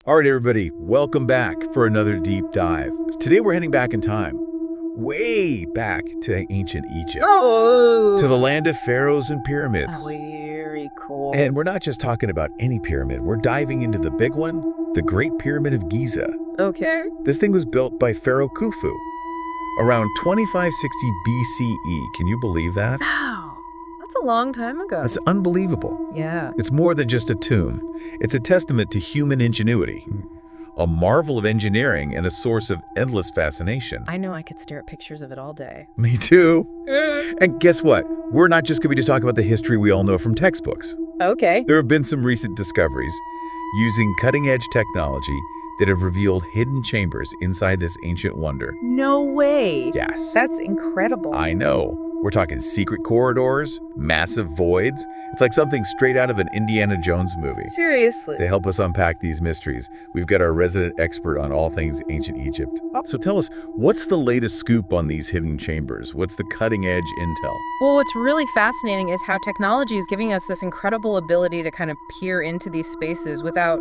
All right, everybody, welcome back for another deep dive. Today we're heading back in time, way back to ancient Egypt, Oh, to the land of pharaohs and pyramids. very cool. And we're not just talking about any pyramid, we're diving into the big one, the Great Pyramid of Giza. Okay. This thing was built by Pharaoh Khufu around 2560 BCE. Can you believe that? Wow, that's a long time ago. That's unbelievable. Yeah. It's more than just a tomb. It's a testament to human ingenuity, a marvel of engineering and a source of endless fascination. I know I could stare at pictures of it all day. Me too. And guess what? We're not just going to be talking about the history we all know from textbooks. Okay. There have been some recent discoveries using cutting-edge technology that have revealed hidden chambers inside this ancient wonder. No way. Yes. That's incredible. I know. We're talking secret corridors, massive voids. It's like something straight out of an Indiana Jones movie. Seriously. To help us unpack these mysteries, we've got our resident expert on all things ancient Egypt. So tell us, what's the latest scoop on these hidden chambers? What's the cutting-edge intel? Well, what's really fascinating is how technology is giving us this incredible ability to kind of peer into these spaces without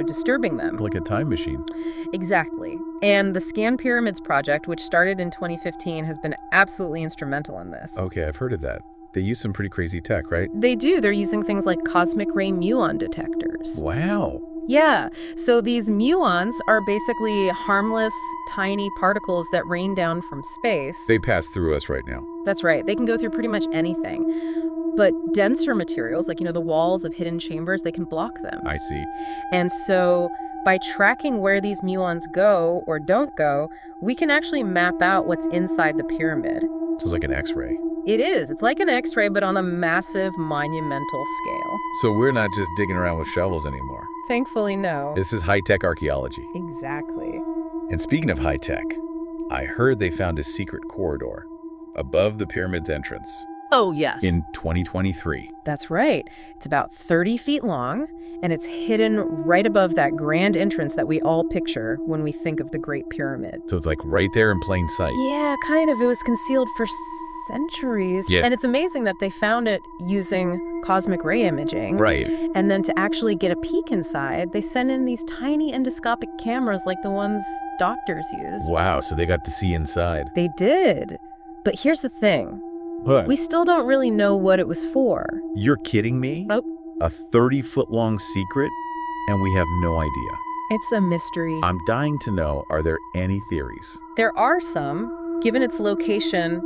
disturbing them. Like a time machine. Exactly. And the Scan Pyramids project, which started in 2015, has been absolutely instrumental in this. Okay, I've heard of that. They use some pretty crazy tech, right? They do. They're using things like cosmic ray muon detectors. Wow. Yeah. So these muons are basically harmless, tiny particles that rain down from space. They pass through us right now. That's right. They can go through pretty much anything. But denser materials, like, the walls of hidden chambers, they can block them. I see. And so by tracking where these muons go or don't go, we can actually map out what's inside the pyramid. So it's like an X-ray. It is. It's like an X-ray, but on a massive, monumental scale. So we're not just digging around with shovels anymore. Thankfully, no. This is high-tech archaeology. Exactly. And speaking of high-tech, I heard they found a secret corridor above the pyramid's entrance. Oh, yes. In 2023. That's right. It's about 30 feet long, and it's hidden right above that grand entrance that we all picture when we think of the Great Pyramid. So it's like right there in plain sight. Yeah, kind of. It was concealed for centuries. Yeah. And it's amazing that they found it using cosmic ray imaging. Right. And then to actually get a peek inside, they sent in these tiny endoscopic cameras like the ones doctors use. Wow, so they got to see inside. They did. But here's the thing. What? We still don't really know what it was for. You're kidding me? Nope. A 30-foot-long secret, and we have no idea. It's a mystery. I'm dying to know, are there any theories? There are some, given its location,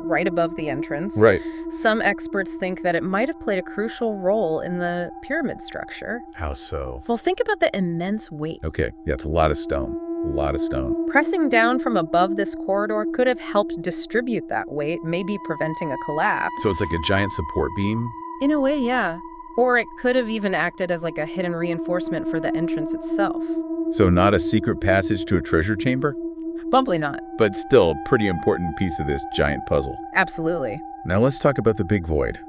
right above the entrance. Right. Some experts think that it might have played a crucial role in the pyramid structure. How so? Well, think about the immense weight. Okay, yeah, it's a lot of stone. A lot of stone. Pressing down from above this corridor could have helped distribute that weight, maybe preventing a collapse. So it's like a giant support beam? In a way, yeah. Or it could have even acted as like a hidden reinforcement for the entrance itself. So not a secret passage to a treasure chamber? Probably not. But still a pretty important piece of this giant puzzle. Absolutely. Now let's talk about the big void.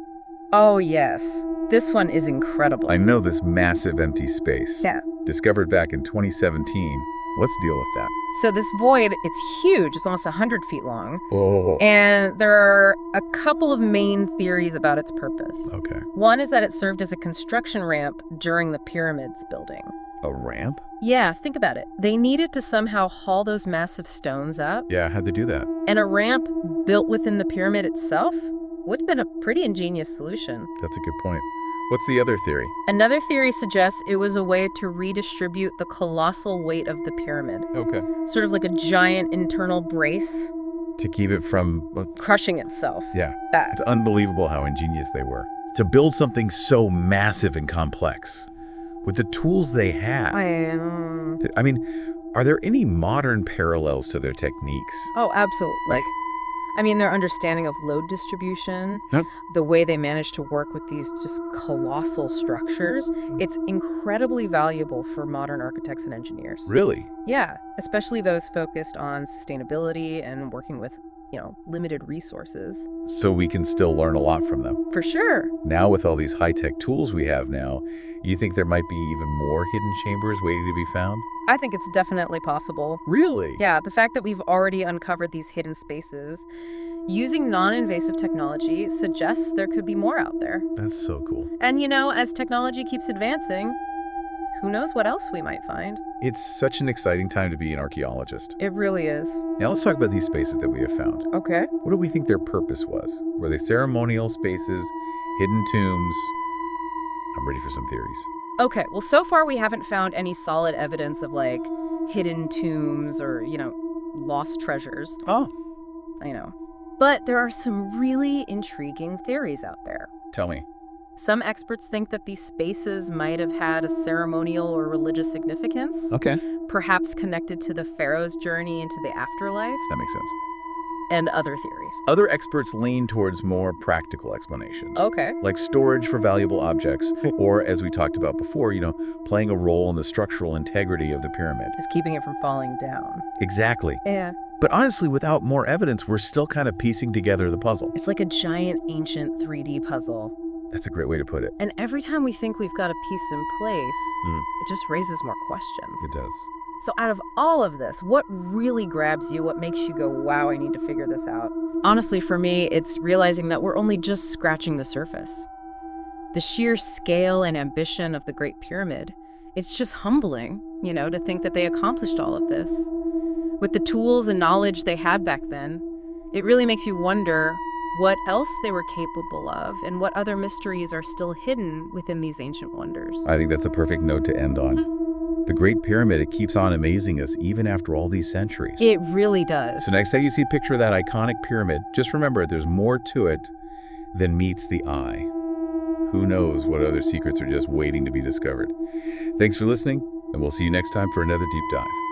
Oh, yes. This one is incredible. I know this massive empty space. Yeah. Discovered back in 2017. Let's deal with that. So this void, it's huge. It's almost 100 feet long. Oh. And there are a couple of main theories about its purpose. Okay. One is that it served as a construction ramp during the pyramids building. A ramp? Yeah, think about it. They needed to somehow haul those massive stones up. Yeah, how'd they do that? And a ramp built within the pyramid itself would have been a pretty ingenious solution. That's a good point. What's the other theory? Another theory suggests it was a way to redistribute the colossal weight of the pyramid. Okay. Sort of like a giant internal brace To keep it from... crushing itself. Yeah. That. It's unbelievable how ingenious they were. To build something so massive and complex, with the tools they had. I mean, are there any modern parallels to their techniques? Oh, absolutely. Their understanding of load distribution, Yep. the way they manage to work with these just colossal structures, it's incredibly valuable for modern architects and engineers. Really? Yeah, especially those focused on sustainability and working with, limited resources. So we can still learn a lot from them. For sure. Now with all these high-tech tools we have now, you think there might be even more hidden chambers waiting to be found? I think it's definitely possible. Really? Yeah, the fact that we've already uncovered these hidden spaces using non-invasive technology suggests there could be more out there. That's so cool. And as technology keeps advancing, who knows what else we might find. It's such an exciting time to be an archaeologist. It really is. Now let's talk about these spaces that we have found. Okay. What do we think their purpose was? Were they ceremonial spaces, hidden tombs? I'm ready for some theories. Okay, well, so far we haven't found any solid evidence of, like, hidden tombs or, lost treasures. Oh. I know. But there are some really intriguing theories out there. Tell me. Some experts think that these spaces might have had a ceremonial or religious significance. Okay. Perhaps connected to the pharaoh's journey into the afterlife, That makes sense. and other theories. Other experts lean towards more practical explanations. Okay. Like storage for valuable objects, or as we talked about before, playing a role in the structural integrity of the pyramid. Just keeping it from falling down. Exactly. Yeah. But honestly, without more evidence, we're still kind of piecing together the puzzle. It's like a giant ancient 3D puzzle. That's a great way to put it. And every time we think we've got a piece in place, it just raises more questions. It does. So out of all of this, what really grabs you? What makes you go, wow, I need to figure this out? Honestly, for me, it's realizing that we're only just scratching the surface. The sheer scale and ambition of the Great Pyramid, it's just humbling, to think that they accomplished all of this. With the tools and knowledge they had back then, it really makes you wonder what else they were capable of and what other mysteries are still hidden within these ancient wonders. I think that's a perfect note to end on. The Great Pyramid, it keeps on amazing us even after all these centuries. It really does. So next time you see a picture of that iconic pyramid, just remember there's more to it than meets the eye. Who knows what other secrets are just waiting to be discovered. Thanks for listening, and we'll see you next time for another deep dive.